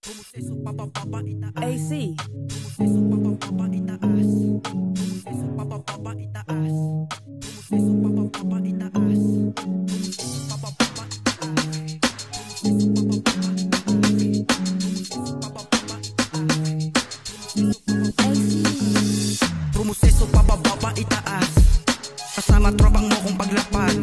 Proseso papapapa itaas. AC. Proseso papapapa itaas. Proseso papapapa itaas. Proseso papapapa itaas. Papapapa itaas. Proseso papapapa itaas. Proseso papapapa itaas. Kasama tropang mo kong paglapag.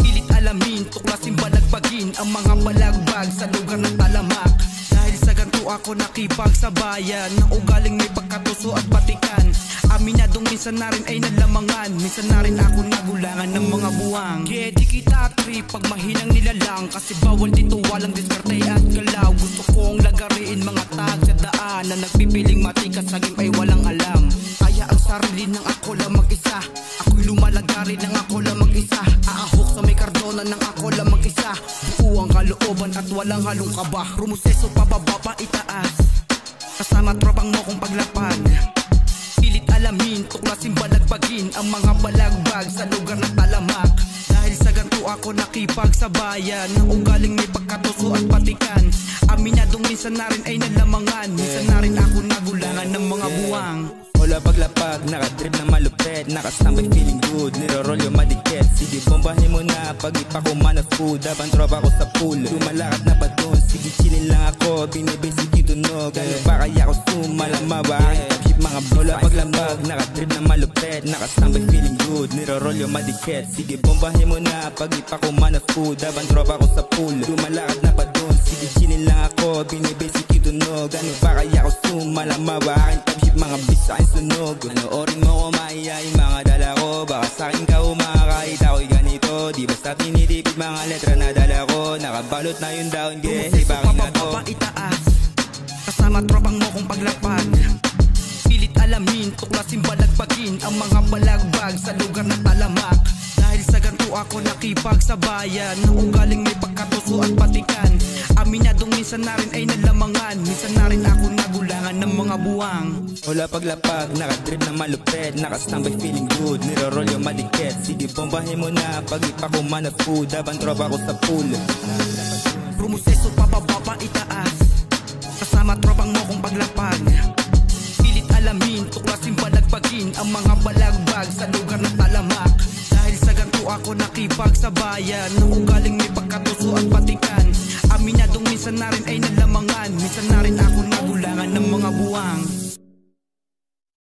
Pilit alamin, tuklasin balagbagin ang mga balagbag sa lugar ng talamak. Dahil sa ganito ako nakipagsabayan ng ugaling may pagkatuso at patikan. Aminadong minsan na rin ay nalamangan, minsan na rin ako nagulangan ng mga buwang. Kaya di kita trip pag mahinang nilalang, kasi bawal dito walang diskarte at galaw. Gusto kong lagariin mga tag sa daan na nagpipiling matikas saging ay walang alam. Kaya ang sarili ng ako lang mag-isa, ako'y lumalagari ng ako lang mag-isa. Aahok sa may kardona ng ako lang mag-isa. Buo ang kalooban at walang halong kaba. Proseso pababa itaas. Kasama tropang mo kong paglapag. Pilit alamin, tuklasin balagbagin ang mga balagbag sa lugar ng talamak. Dahil sa ganito ako nakipagsabayan ng ugaling may pagkatuso at patikan. Aminadong minsan na rin ay nalamangan, minsan na rin ako nagulangan ng mga buwang. Wala paglapag, nakadrip na malupet, nakastambay feeling good, niroroll yung madikit. Sige bombahin mo na, pag ipa ko man of food, habang tropa ko sa pool, lumalakad na ba dun? Sige chillin lang ako, binibasic yung tunog. Ano ba kaya ko sumalama ba? Ship mga bola paglambag, nakadrip na malupet, nakastambay feeling good, niroroll yung madikit. Sige bombahin mo na, pag ipa ko man of food, habang tropa ko sa pool, lumalakad na ba dun? Sige chillin lang ako, binibasic yung tunog. Ano ba kaya ko sumalama ba? Ship mga bisakin sunog. Panoorin mo kumaya yung mga dala ko, baka sa'kin ka umakakait ako'y ganito. Di basta tinitipid mga letra na dala ko, nakabalot na yung down gay, bakit na to? Itaas. Kasama tropang mo kong paglapag. Pilit alamin, tuklasin balagbagin ang mga balagbag sa lugar ng talamak. Dahil sa ganito ako nakipagsabayan ng ugaling may pagkatuso at patikan. Aminadong minsan na rin ay nalamangan, minsan na rin ako nagulangan ng mga buwang. Wala paglapag, nakadrip na malupet, nakastambay feeling good, niroroll yung madikit. Sige bombahin mo na, pag ipa ko man of food, habang tropa ko sa pool. Proseso pababa itaas. Kasama tropang mo kong paglapag. Pilit alamin, tuklasin balagbagin ang mga balagbag sa lugar ng talamak. Dahil sa ganito ako nakipagsabayan ng ugaling may pagkatuso at patikan. Aminadong minsan na rin ay nalamangan, minsan na rin ako nagulangan ng mga buwang.